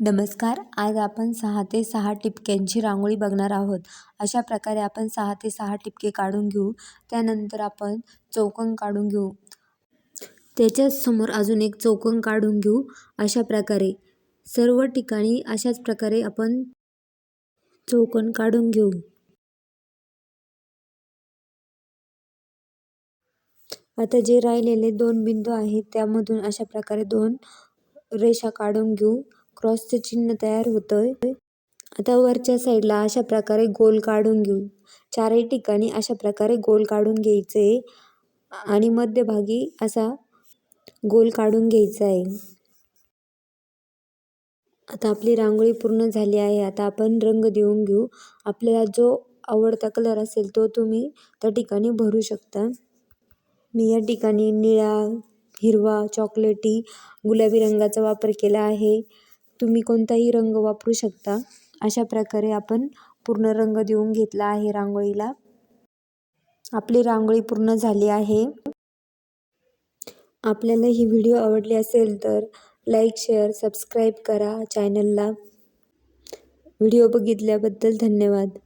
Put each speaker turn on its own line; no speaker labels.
नमस्कार. आज आपण 6 ते 6 टिपक्यांची रांगोळी बघणार आहोत. अशा प्रकारे आपण 6 ते 6 टिपके काढून घेऊ. त्यानंतर आपण चौकोन काढून घेऊ. त्याच्याच समोर अजून एक चौकोन काढून घेऊ. अशा प्रकारे सर्व ठिकाणी अशाच प्रकारे आपण चौकोन काढून घेऊ. आता जे राहिलेले 2 बिंदू आहेत त्यामधून अशा प्रकारे 2 रेषा काढून घेऊ. क्रॉसचे चिन्ह तयार होतंय. आता वरच्या साईडला अशा प्रकारे गोल काढून घेऊ. चारही ठिकाणी अशा प्रकारे गोल काढून घ्यायचे आणि मध्यभागी असा गोल काढून घ्यायचा आहे. आता आपली रांगोळी पूर्ण झाली आहे. आता आपण रंग देऊन घेऊ. आपल्याला जो आवडता कलर असेल तो तुम्ही त्या ठिकाणी भरू शकता. मी या ठिकाणी निळा, हिरवा, चॉकलेटी, गुलाबी रंगाचा वापर केला आहे. तुम्ही कोणताही रंग वापरू शकता. अशा प्रकारे आपण पूर्ण रंग देऊन घेतला आहे रांगोळीला. आपली रांगोळी पूर्ण झाली आहे. आपल्याला ही व्हिडिओ आवडली असेल तर लाईक, शेअर, सबस्क्राईब करा चॅनलला. व्हिडिओ बघितल्याबद्दल धन्यवाद.